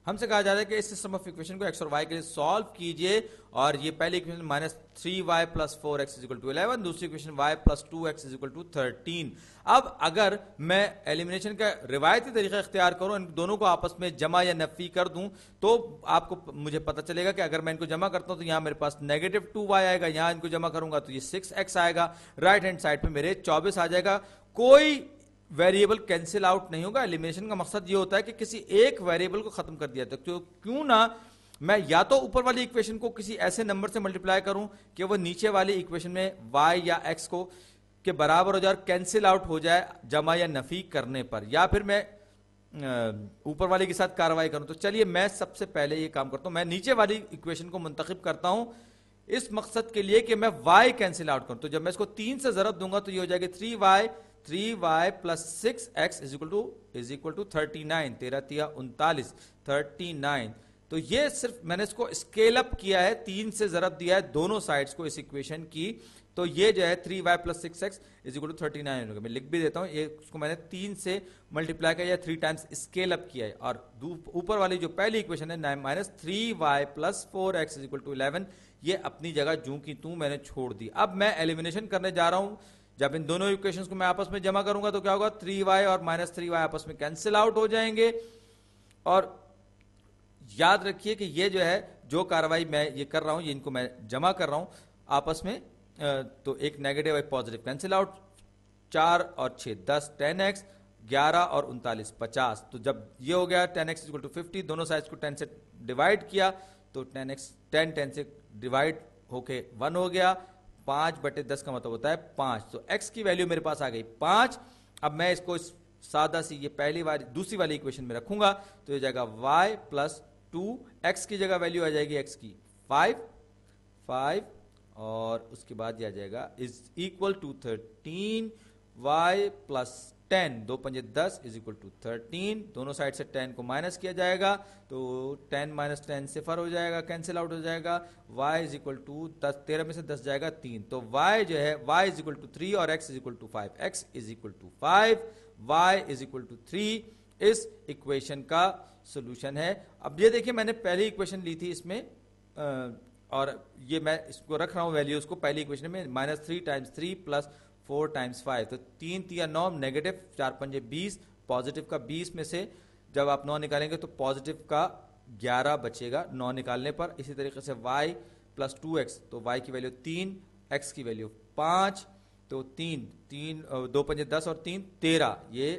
हमसे कहा जा रहा है कि इस सिस्टम ऑफ इक्वेशन को एक्स और वाई के लिए सॉल्व कीजिए, और ये पहली equation minus 3y plus 4x is equal to 11, दूसरी equation y plus 2x is equal to 13। अब अगर मैं एलिमिनेशन का रिवायती तरीका इख्तियार करूं, इन दोनों को आपस में जमा या नफी कर दूं, तो आपको मुझे पता चलेगा कि अगर मैं इनको जमा करता हूं तो यहां मेरे पास नेगेटिव 2y आएगा, यहां इनको जमा करूंगा तो ये 6x आएगा, राइट हैंड साइड पे मेरे 24 आ जाएगा। कोई वेरिएबल कैंसिल आउट नहीं होगा। एलिमिनेशन का मकसद ये होता है कि किसी एक वेरिएबल को खत्म कर दिया, तो क्यों ना मैं या तो ऊपर वाली इक्वेशन को किसी ऐसे नंबर से मल्टीप्लाई करूं कि वो नीचे वाली इक्वेशन में y या x को के बराबर हो जाए और कैंसिल आउट हो जाए जमा या नफी करने पर, या फिर मैं ऊपर वाले के साथ कार्रवाई करूं। तो चलिए मैं सबसे पहले ये काम करता हूं, मैं नीचे वाली इक्वेशन को मुंतखब करता हूं इस मकसद के लिए कि मैं y कैंसिल आउट करूं। तो जब मैं इसको 3 से जरब दूंगा तो ये हो जाएगा 3y plus 6x is equal to 39, 13 तिया 39, 39। तो ये सिर्फ मैंने इसको स्केल अप किया है, 3 से जरब दिया है दोनों साइड्स को इस इक्वेशन की, तो ये जो है 3y plus 6x is equal to 39 होगा। मैं लिख भी देता हूं, ये उसको मैंने 3 से मल्टीप्लाई किया, 3 टाइम्स स्केल अप किया है। और ऊपर वाली जो पहली इक्वेशन है minus 3y plus 4x is equal to 11, ये अपनी जगह जूं की तूं मैंने छोड़ दी। अब मैं एलिमिनेशन करने जा रहा हूं। जब इन दोनों इक्वेशंस को मैं आपस में जमा करूंगा तो क्या होगा, 3y और माइनस 3y आपस में कैंसिल आउट हो जाएंगे। और याद रखिए कि ये जो है, जो कार्रवाई मैं ये कर रहा हूं, ये इनको मैं जमा कर रहा हूं आपस में, तो एक नेगेटिव एक पॉजिटिव कैंसिल आउट, 4 और 6 10, 10x, 11 और 39 50। तो जब ये हो गया 10x इक्वल टू 50, दोनों साइड्स को 10 से डिवाइड किया तो 10x 10 से डिवाइड होके 1 हो गया। 5/10 का मतलब होता है 5, तो x की वैल्यू मेरे पास आ गई 5। अब मैं इसको इस सादा सी ये पहली वाली दूसरी वाली इक्वेशन में रखूंगा तो ये जाएगा y प्लस 2, x की जगह वैल्यू आ जाएगी x की 5, और उसके बाद ये आ जाएगा is equal to 13, y plus 10, 2 पंजे 10 इज इक्वल टू 13। दोनों साइड से 10 को माइनस किया जाएगा तो 10 माइनस 10 सिफर हो जाएगा, कैंसिल आउट हो जाएगा। y इज इक्वल टू 10, 13 में से 10 जाएगा 3, तो y जो है y इज इक्वल टू 3 और x is equal to 5, x is equal to 5, y is equal to 3 इस इक्वेशन का सोल्यूशन है। अब ये देखिए मैंने पहली इक्वेशन ली थी इसमें, और ये मैं इसको रख रहा हूं वैल्यूज को पहली इक्वेशन में, माइनस 3 टाइम्स 3 प्लस 4 टाइम्स 5, तो 3 तिया 9, नेगेटिव 4 पंजे 20, पॉजिटिव का 20 में से जब आप 9 निकालेंगे तो पॉजिटिव का 11 बचेगा 9 निकालने पर। इसी तरीके से y प्लस 2x, तो y की वैल्यू 3, x की वैल्यू 5, तो 3 2 पंजे 10 और 3 13, ये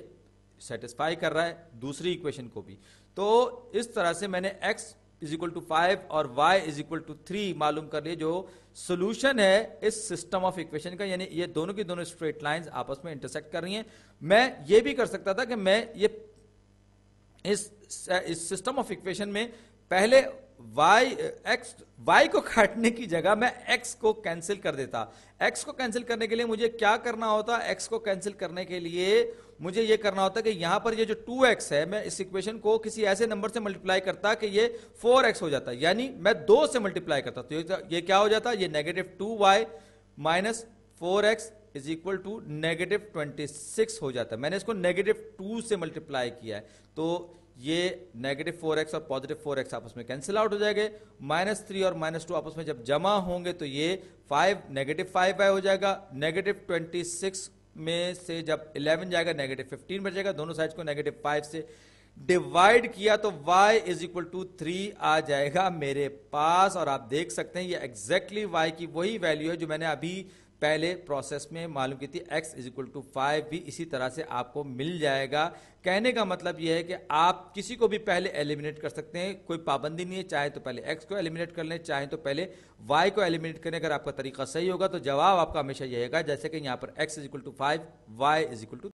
सेटिस्फाई कर रहा है दूसरी इक्वेशन को भी। तो इस तरह से मैंने x इज इक्वल टू 5 और y इज इक्वल टू 3 मालूम कर लिए, जो सोल्यूशन है इस सिस्टम ऑफ इक्वेशन का, यानी ये दोनों की दोनों स्ट्रेट लाइंस आपस में इंटरसेक्ट कर रही हैं। मैं ये भी कर सकता था कि मैं ये इस सिस्टम ऑफ इक्वेशन में पहले y को काटने की जगह मैं x को कैंसिल कर देता। x को कैंसिल करने के लिए मुझे क्या करना होता, x को कैंसिल करने के लिए मुझे ये करना होता कि यहां पर ये जो 2x है, मैं इस इक्वेशन को किसी ऐसे नंबर से मल्टीप्लाई करता कि ये 4x हो जाता, यानी मैं 2 से मल्टीप्लाई करता, तो ये क्या हो जाता, ये negative 2y minus 4x is equal to negative 26 हो जाता है। मैंने इसको नेगेटिव 2 से मल्टीप्लाई किया है, तो ये नेगेटिव 4x और पॉजिटिव 4x आपस में कैंसिल आउट हो जाएंगे। माइनस 3 और माइनस 2 आपस में जब जमा होंगे तो ये 5 नेगेटिव 5y हो जाएगा। नेगेटिव 26 में से जब 11 जाएगा नेगेटिव 15 बचेगा, दोनों साइड्स को नेगेटिव 5 से डिवाइड किया तो y इज इक्वल टू 3 आ जाएगा मेरे पास। और आप देख सकते हैं ये एग्जैक्टली y की वही वैल्यू है जो मैंने अभी पहले प्रोसेस में मालूम की थी। x इज इक्वल टू 5 भी इसी तरह से आपको मिल जाएगा। कहने का मतलब यह है कि आप किसी को भी पहले एलिमिनेट कर सकते हैं, कोई पाबंदी नहीं है, चाहे तो पहले x को एलिमिनेट कर लें, चाहे तो पहले y को एलिमिनेट करें। अगर आपका तरीका सही होगा तो जवाब आपका हमेशा यह होगा जैसे कि यहां पर x is equal to 5, y is equal to